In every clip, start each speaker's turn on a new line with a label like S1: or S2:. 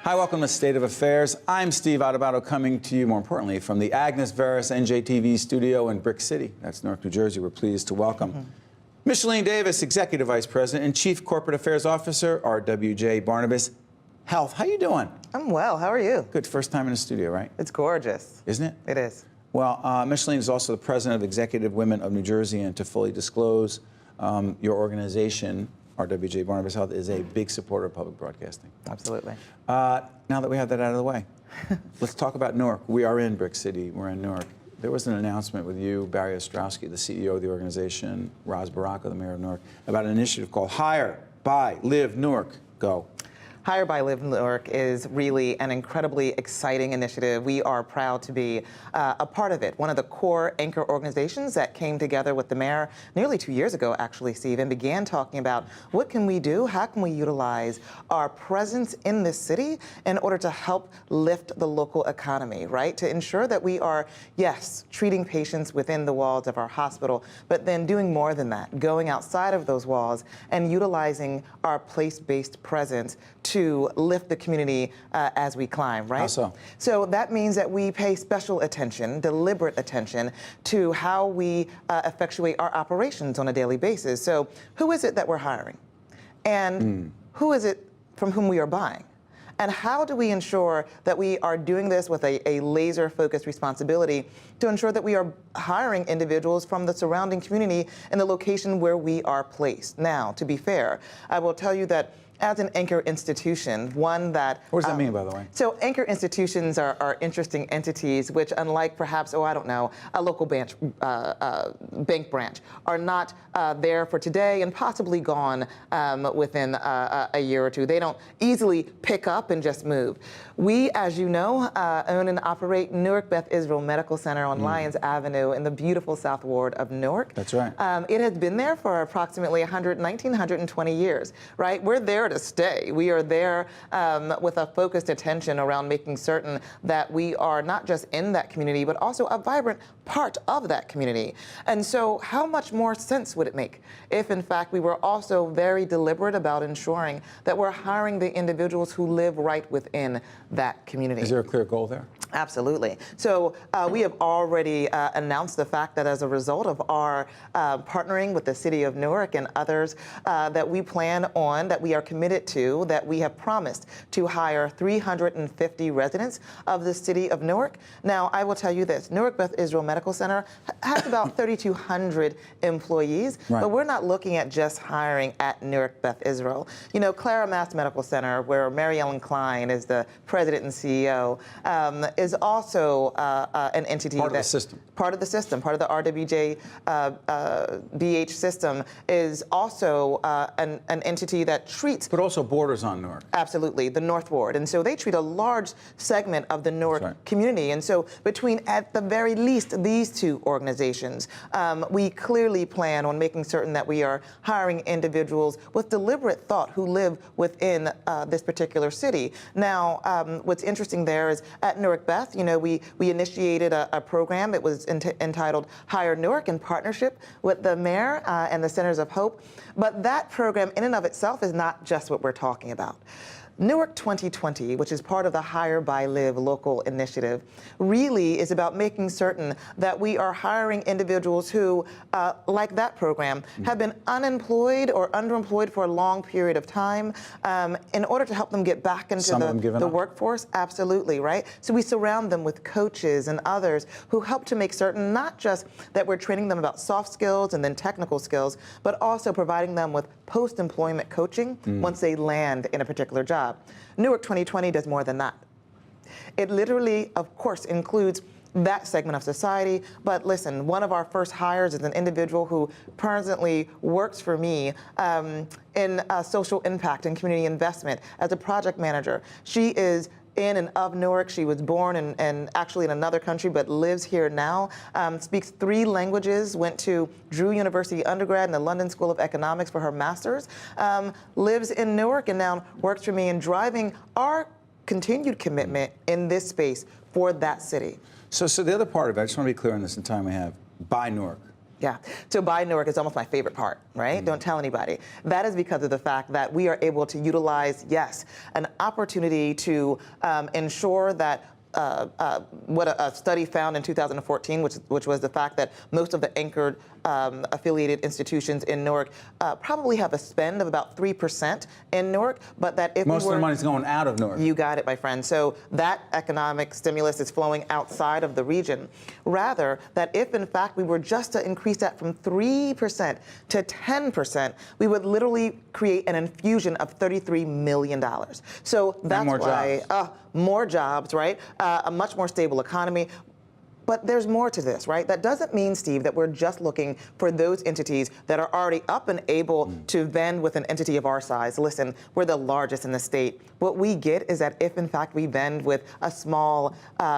S1: Hi, welcome to State of Affairs. I'm Steve Adubato, coming to you, more importantly, from the Agnes Veris NJTV studio in Brick City. That's Newark, New Jersey. We're pleased to welcome Michellene Davis, Executive Vice President and Chief Corporate Affairs Officer, RWJBarnabas Health. How you doing?
S2: I'm well. How are you?
S1: Good. First time in the studio, right?
S2: It's gorgeous.
S1: Isn't it?
S2: It is.
S1: Well, Michellene is also the President of Executive Women of New Jersey, and to fully disclose, your organization, RWJBarnabas Health, is a big supporter of public broadcasting.
S2: Absolutely.
S1: Now that we have that out of the way, let's talk about Newark. We are in Brick City. We're in Newark. There was an announcement with you, Barry Ostrowski, the CEO of the organization, Roz Baraka, the mayor of Newark, about an initiative called Hire, Buy, Live Newark. Go.
S2: Hire by Live Newark is really an incredibly exciting initiative. We are proud to be a part of it. One of the core anchor organizations that came together with the mayor nearly 2 years ago, actually, Steve, and began talking about what can we do, how can we utilize our presence in this city in order to help lift the local economy, right? To ensure that we are, yes, treating patients within the walls of our hospital, but then doing more than that, going outside of those walls and utilizing our place-based presence to lift the community as we climb, right?
S1: How so?
S2: So that means that we pay special attention, deliberate attention, to how we effectuate our operations on a daily basis. So who is it that we're hiring? And who is it from whom we are buying? And how do we ensure that we are doing this with a laser-focused responsibility to ensure that we are hiring individuals from the surrounding community in the location where we are placed? Now, to be fair, I will tell you that as an anchor institution, one that...
S1: What does that mean, by the way?
S2: So anchor institutions are interesting entities which, unlike perhaps, oh, I don't know, a local bank branch, are not there for today and possibly gone within a year or two. They don't easily pick up and just move. We, as you know, own and operate Newark Beth Israel Medical Center on Lyons Avenue in the beautiful South Ward of Newark.
S1: That's right.
S2: It has been there for approximately 120 years, right? We're there to stay. We are there with a focused attention around making certain that we are not just in that community, but also a vibrant part of that community. And so how much more sense would it make if, in fact, we were also very deliberate about ensuring that we're hiring the individuals who live right within that community?
S1: Is there a clear goal there?
S2: Absolutely. So we have already announced the fact that as a result of our partnering with the City of Newark and others that we plan on, that we are committed to, that we have promised to hire 350 residents of the City of Newark. Now, I will tell you this, Newark Beth Israel Medical Center has about 3,200 employees, but we're not looking at just hiring at Newark Beth Israel. You know, Clara Mass Medical Center, where Mary Ellen Klein is the president and CEO, is also an entity
S1: part of the system.
S2: Part of the system, part of the RWJBH system, is also an entity that treats...
S1: But also borders on Newark.
S2: Absolutely, the North Ward. And so they treat a large segment of the Newark community. And so between, at the very least, these two organizations, we clearly plan on making certain that we are hiring individuals with deliberate thought who live within this particular city. Now, what's interesting there is at Newark Beth, you know, we initiated a program. It was entitled Hire Newark in partnership with the mayor and the Centers of Hope. But that program in and of itself is not just what we're talking about. Newark 2020, which is part of the Hire by Live local initiative, really is about making certain that we are hiring individuals who, like that program, have been unemployed or underemployed for a long period of time in order to help them get back into the workforce. Absolutely, right? So we surround them with coaches and others who help to make certain not just that we're training them about soft skills and then technical skills, but also providing them with post-employment coaching once they land in a particular job. Newark 2020 does more than that. It literally, of course, includes that segment of society. But listen, one of our first hires is an individual who presently works for me in social impact and community investment as a project manager. She is in and of Newark. She was born and actually in another country, but lives here now, speaks 3 languages, went to Drew University undergrad and the London School of Economics for her master's, lives in Newark and now works for me in driving our continued commitment in this space for that city.
S1: So the other part of it, I just want to be clear on this in time we have, buy Newark.
S2: Yeah. So buy Newark is almost my favorite part, right? Don't tell anybody. That is because of the fact that we are able to utilize, yes, an opportunity to ensure that what a study found in 2014, which was the fact that most of the anchored affiliated institutions in Newark probably have a spend of about 3% in Newark, but that if
S1: most of the money's going out of Newark.
S2: You got it, my friend. So that economic stimulus is flowing outside of the region. Rather, that if in fact we were just to increase that from 3% to 10%, we would literally create an infusion of $33 million. So that's why more jobs, right? A much more stable economy. But there's more to this, right? That doesn't mean, Steve, that we're just looking for those entities that are already up and able to vend with an entity of our size. Listen, we're the largest in the state. What we get is that if, in fact, we vend with a small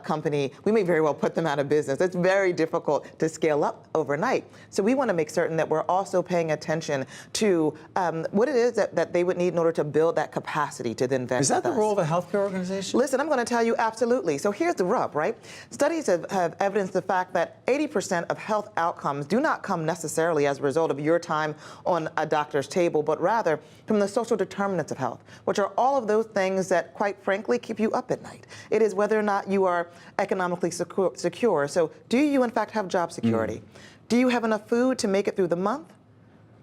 S2: company, we may very well put them out of business. It's very difficult to scale up overnight. So we want to make certain that we're also paying attention to what it is that they would need in order to build that capacity to then vend.
S1: Is that the role of a healthcare organization?
S2: Listen, I'm going to tell you absolutely. So here's the rub, right? Studies have evidenced the fact that 80% of health outcomes do not come necessarily as a result of your time on a doctor's table, but rather from the social determinants of health, which are all of those things that, quite frankly, keep you up at night. It is whether or not you are economically secure. So do you, in fact, have job security? Do you have enough food to make it through the month?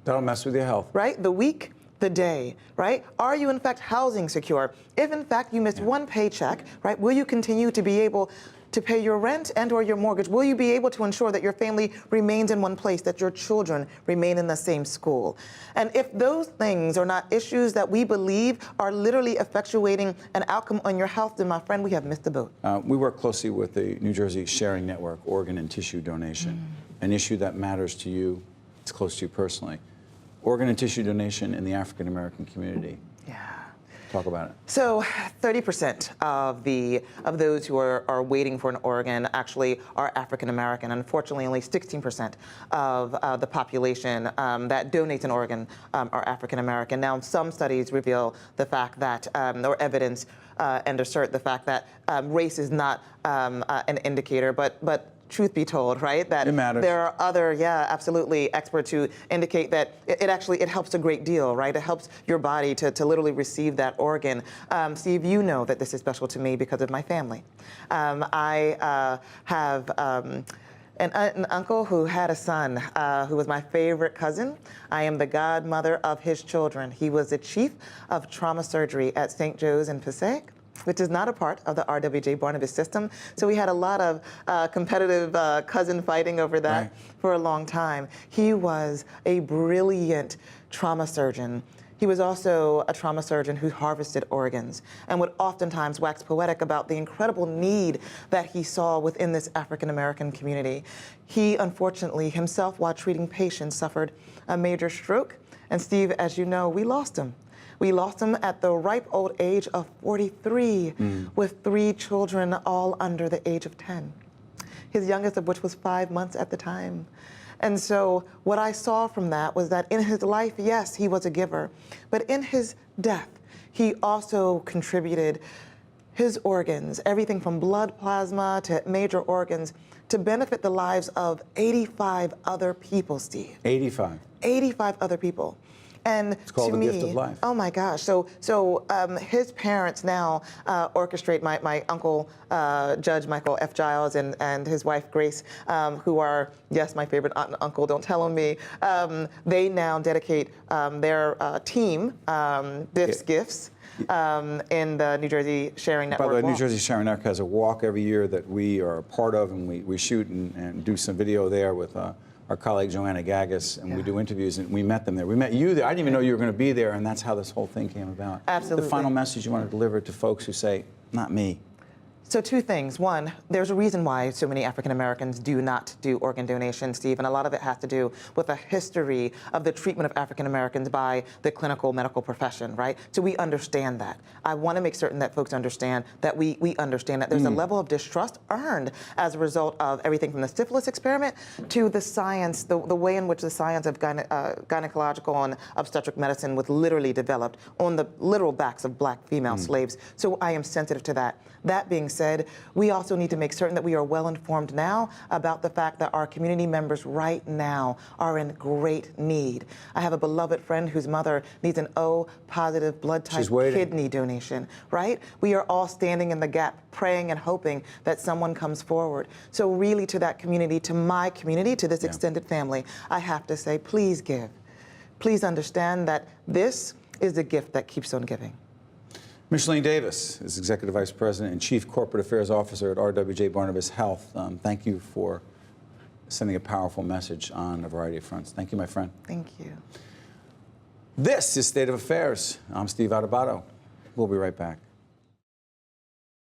S1: That'll mess with your health.
S2: Right? The week? The day, right? Are you in fact housing secure? If in fact you miss one paycheck, right, will you continue to be able to pay your rent and or your mortgage? Will you be able to ensure that your family remains in one place, that your children remain in the same school? And if those things are not issues that we believe are literally effectuating an outcome on your health, then my friend, we have missed the boat.
S1: We work closely with the New Jersey Sharing Network, organ and tissue donation, an issue that matters to you, it's close to you personally. Organ and tissue donation in the African American community.
S2: Yeah.
S1: Talk about it.
S2: So 30% of those who are waiting for an organ actually are African American. Unfortunately, only 16% of the population that donates an organ are African American. Now, some studies reveal the fact that, or evidence and assert the fact that race is not an indicator, but truth be told, right? That
S1: it matters.
S2: There are other, absolutely, experts who indicate that it actually helps a great deal, right? It helps your body to literally receive that organ. Steve, you know that this is special to me because of my family. I have an uncle who had a son who was my favorite cousin. I am the godmother of his children. He was the chief of trauma surgery at St. Joe's in Passaic, which is not a part of the RWJBarnabas system. So we had a lot of competitive cousin fighting over that for a long time. He was a brilliant trauma surgeon. He was also a trauma surgeon who harvested organs and would oftentimes wax poetic about the incredible need that he saw within this African American community. He, unfortunately, himself, while treating patients, suffered a major stroke. And Steve, as you know, we lost him. We lost him at the ripe old age of 43, with 3 children, all under the age of 10. His youngest of which was 5 months at the time. And so what I saw from that was that in his life, yes, he was a giver, but in his death, he also contributed his organs, everything from blood plasma to major organs, to benefit the lives of 85 other people, Steve.
S1: 85?
S2: 85 other people. And
S1: it's called
S2: to
S1: the
S2: me,
S1: gift of life.
S2: Oh my gosh! So his parents now orchestrate my uncle Judge Michael F. Giles and his wife Grace, who are, yes, my favorite aunt and uncle. Don't tell them me. They now dedicate their team, Biff's Gifts, in the New Jersey Sharing Network.
S1: By the way, New Jersey Sharing Network has a walk every year that we are a part of, and we shoot and do some video there with our colleague Joanna Gagos, and we do interviews, and we met them there. We met you there. I didn't even know you were going to be there, and that's how this whole thing came about.
S2: Absolutely.
S1: The final message you want to deliver to folks who say, not me.
S2: So 2 things. One, there's a reason why so many African Americans do not do organ donation, Steve, and a lot of it has to do with a history of the treatment of African Americans by the clinical medical profession, right? So we understand that. I want to make certain that folks understand that we understand that there's a level of distrust earned as a result of everything from the syphilis experiment to the science, the way in which the science of gynecological and obstetric medicine was literally developed on the literal backs of black female slaves. So I am sensitive to that. That being said, we also need to make certain that we are well informed now about the fact that our community members right now are in great need. I have a beloved friend whose mother needs an O-positive blood type kidney donation, right? We are all standing in the gap, praying and hoping that someone comes forward. So really, to that community, to my community, to this extended family, I have to say, please give. Please understand that this is the gift that keeps on giving.
S1: Michellene Davis is Executive Vice President and Chief Corporate Affairs Officer at RWJBarnabas Health. Thank you for sending a powerful message on a variety of fronts. Thank you, my friend.
S2: Thank you.
S1: This is State of Affairs. I'm Steve Adubato. We'll be right back.